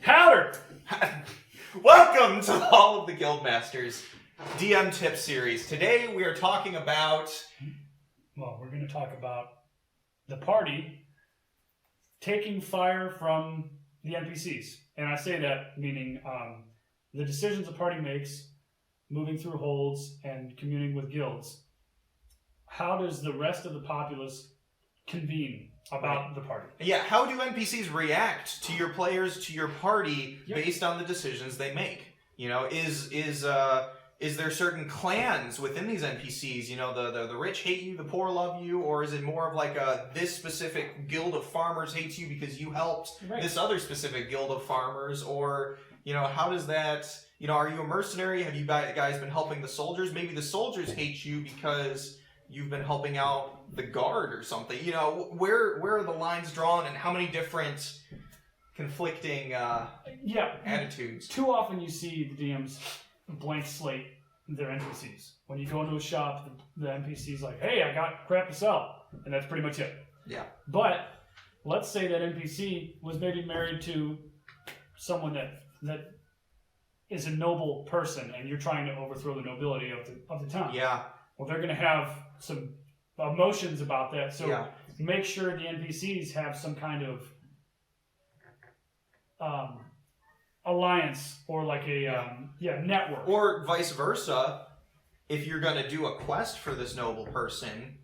Howder! Welcome to all of the Guildmasters DM tip series. Today we are talking about... Well, we're going to talk about the party taking fire from the NPCs. And I say that meaning the decisions the party makes, moving through holds and communing with guilds. How does the rest of the populace convene about the party? Yeah, how do NPCs react to your players, to your party, based on the decisions they make? You know, is there certain clans within these NPCs? You know, the rich hate you, the poor love you, or is it more of like this specific guild of farmers hates you because you helped this other specific guild of farmers? Or, you know, how does that, you know, are you a mercenary? Have you guys been helping the soldiers? Maybe the soldiers hate you because you've been helping out the guard or something. You know, where are the lines drawn and how many different conflicting attitudes? Too often you see the DMs blank slate their NPCs. When you go into a shop, the NPC's like, hey, I got crap to sell. And that's pretty much it. Yeah. But let's say that NPC was maybe married to someone that is a noble person and you're trying to overthrow the nobility of the town. Yeah. Well, they're going to have some emotions about that. So make sure the NPCs have some kind of alliance or like a network. Or vice versa, if you're going to do a quest for this noble person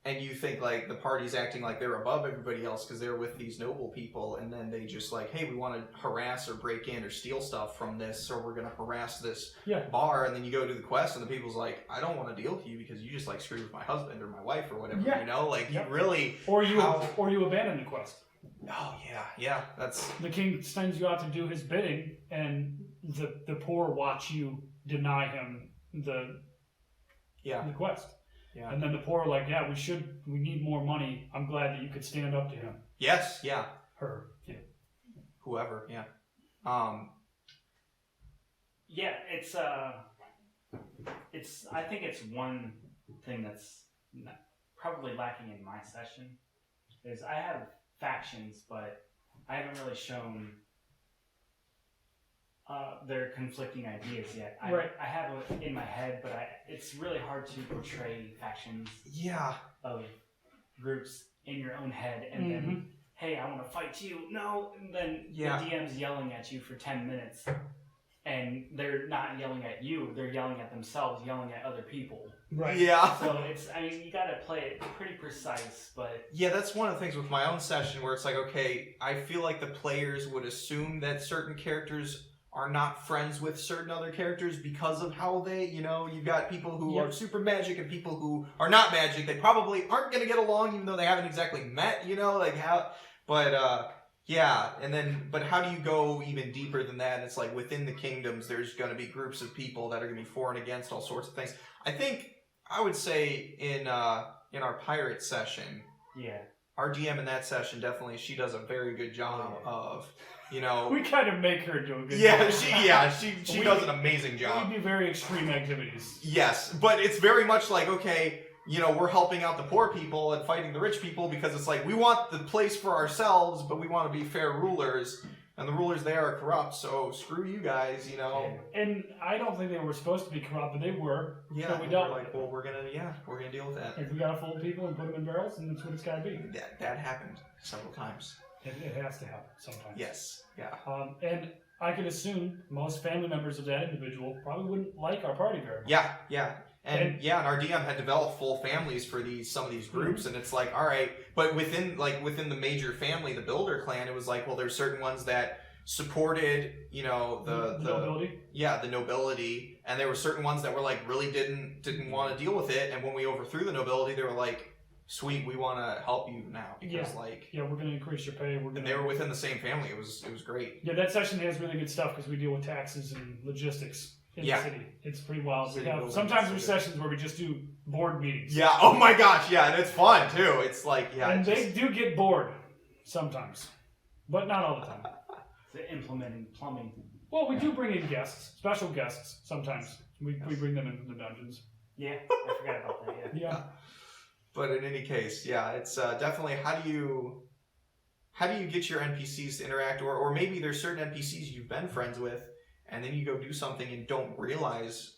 and you think like the party's acting like they're above everybody else because they're with these noble people, and then they just like, hey, we want to harass or break in or steal stuff from this, or we're going to harass this bar, and then you go do the quest and the people's like, I don't want to deal with you because you just like screwed with my husband or my wife or whatever, you know? Like you really... Or you abandon the quest. Oh, yeah, that's... The king sends you out to do his bidding, and the poor watch you deny him the quest. Yeah. And then the poor are like, we need more money. I'm glad that you could stand up to him. Yes, yeah. Her, yeah. Whoever, yeah. Yeah, I think it's one thing that's probably lacking in my session is I have factions, but I haven't really shown their conflicting ideas yet. I have it in my head, but it's really hard to portray factions of groups in your own head and then, hey, I want to fight you. No, and then the DM's yelling at you for 10 minutes and they're not yelling at you, they're yelling at themselves, yelling at other people. Right. Yeah. So you gotta play it pretty precise, but... Yeah, that's one of the things with my own session where it's like, okay, I feel like the players would assume that certain characters are not friends with certain other characters because of how they, you know, you've got people who are super magic and people who are not magic. They probably aren't going to get along even though they haven't exactly met, you know, like how, but but how do you go even deeper than that? It's like within the kingdoms, there's going to be groups of people that are going to be for and against all sorts of things. I would say in our pirate session, our DM in that session definitely, she does a very good job of, you know, we kind of make her do a good job. She does an amazing job. We do very extreme activities. Yes, but it's very much like, okay, you know, we're helping out the poor people and fighting the rich people because it's like we want the place for ourselves, but we want to be fair rulers, and the rulers there are corrupt, so screw you guys, you know. And I don't think they were supposed to be corrupt, but they were. Yeah, so we dealt like, well, we're gonna deal with that. If we gotta fold people and put them in barrels, then that's what it's gotta be. That happened several times. It has to happen sometimes. Yes, yeah. And I could assume most family members of that individual probably wouldn't like our party very much. Yeah. And our DM had developed full families for some of these groups, and it's like, all right, but within the major family, the Builder clan, it was like, well, there's certain ones that supported, you know, the nobility. Yeah, the nobility, and there were certain ones that were like really didn't want to deal with it, and when we overthrew the nobility, they were like, sweet, we want to help you now because we're going to increase your pay. And they were within the same family. It was great. Yeah, that session has really good stuff because we deal with taxes and logistics in the city. It's pretty wild. Sometimes there's sessions where we just do board meetings. Yeah. Oh my gosh. Yeah, and it's fun too. It's like and they do get bored sometimes, but not all the time. Implementing plumbing. Well, we do bring in guests, special guests sometimes. We bring them into the dungeons. Yeah, I forgot about that. Yeah. But in any case, it's definitely how do you how do you get your NPCs to interact, or maybe there's certain NPCs you've been friends with, and then you go do something and don't realize,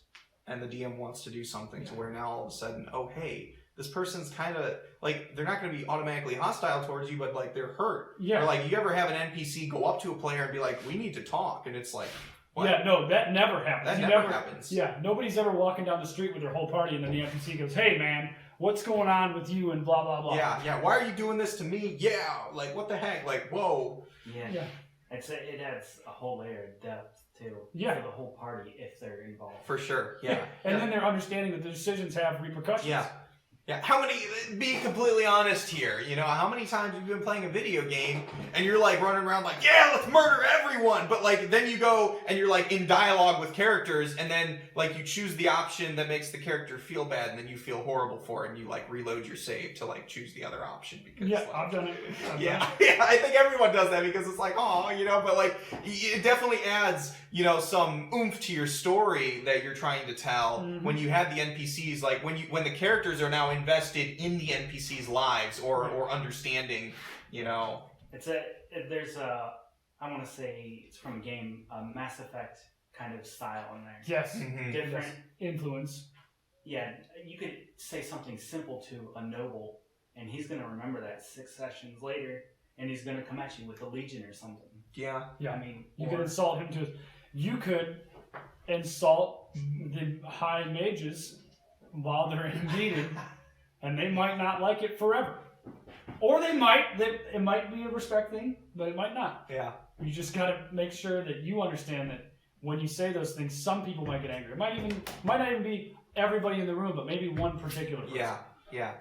and the DM wants to do something to where now all of a sudden, oh hey, this person's kind of like, they're not going to be automatically hostile towards you, but like they're hurt. Yeah. Or like you ever have an NPC go up to a player and be like, we need to talk, and it's like, what? Yeah, no, that never happens. That never happens. Yeah, nobody's ever walking down the street with their whole party and then the NPC goes, hey man, what's going on with you and blah, blah, blah. Yeah, why are you doing this to me? Yeah, like what the heck? Like, whoa. Yeah. It adds a whole layer of depth too. Yeah. For the whole party if they're involved. For sure, yeah. And then they're understanding that the decisions have repercussions. Yeah. Yeah, how many, be completely honest here, you know, how many times have you been playing a video game and you're like running around like, yeah, let's murder everyone, but like then you go and you're like in dialogue with characters and then like you choose the option that makes the character feel bad and then you feel horrible for it and you like reload your save to like choose the other option because Yeah, like, I've done it. Yeah, I think everyone does that because it's like, oh, you know, but like it definitely adds, you know, some oomph to your story that you're trying to tell when you have the NPCs, like when the characters are now invested in the NPCs' lives or understanding, you know. There's a, I want to say it's from a game, a Mass Effect kind of style in there. Yes. Different influence. Yeah, you could say something simple to a noble, and he's going to remember that 6 sessions later, and he's going to come at you with a legion or something. Yeah. I mean, you could insult him to. You could insult the high mages while they're in meeting, and they might not like it forever. Or they might. It might be a respect thing, but it might not. Yeah. You just got to make sure that you understand that when you say those things, some people might get angry. It might not even be everybody in the room, but maybe one particular person. Yeah.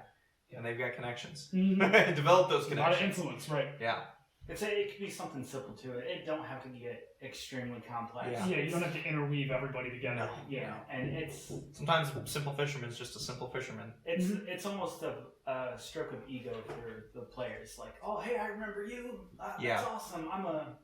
And they've got connections. Mm-hmm. Develop those connections. A lot of influence, right? Yeah. It could be something simple to it. It don't have to get extremely complex. Yeah, you don't have to interweave everybody together. No. Yeah, and it's sometimes simple fisherman's just a simple fisherman. It's almost a stroke of ego for the players. Like, oh hey, I remember you. That's awesome. I'm a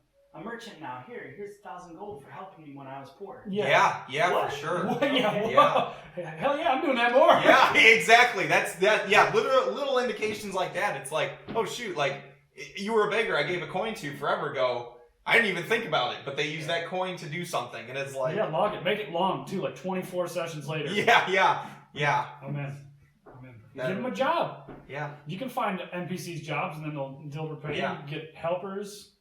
merchant now. Here's 1,000 gold for helping me when I was poor. Yeah, what? For sure. Yeah. Hell yeah, I'm doing that more. Yeah, exactly. That's yeah, little indications like that. It's like, oh shoot, like you were a beggar I gave a coin to forever ago. I didn't even think about it, but they use that coin to do something, and it's like log it, make it long too, like 24 sessions later. Yeah. Oh man. Give them a job. Yeah. You can find NPCs jobs, and then they'll repay you. Get helpers.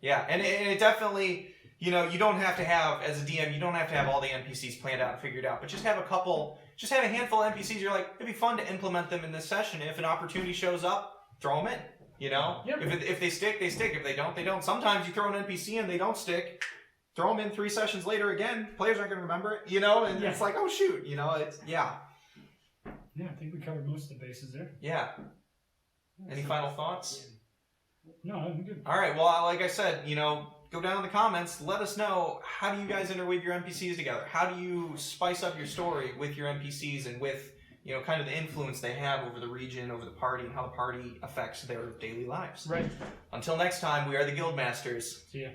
Yeah, and it definitely, you know, you don't have to have, as a DM, you don't have to have all the NPCs planned out and figured out, but just have a handful of NPCs. You're like, it'd be fun to implement them in this session. If an opportunity shows up, throw them in. You know, if they stick, they stick. If they don't, they don't. Sometimes you throw an NPC and they don't stick. Throw them in 3 sessions later again. Players aren't going to remember it, you know, and it's like, oh shoot, you know, it's Yeah, I think we covered most of the bases there. Yeah. Any final thoughts? No, I'm good. All right. Well, like I said, you know, go down in the comments. Let us know, how do you guys interweave your NPCs together? How do you spice up your story with your NPCs and with, you know, kind of the influence they have over the region, over the party, and how the party affects their daily lives. Right. Until next time, we are the Guildmasters. See ya.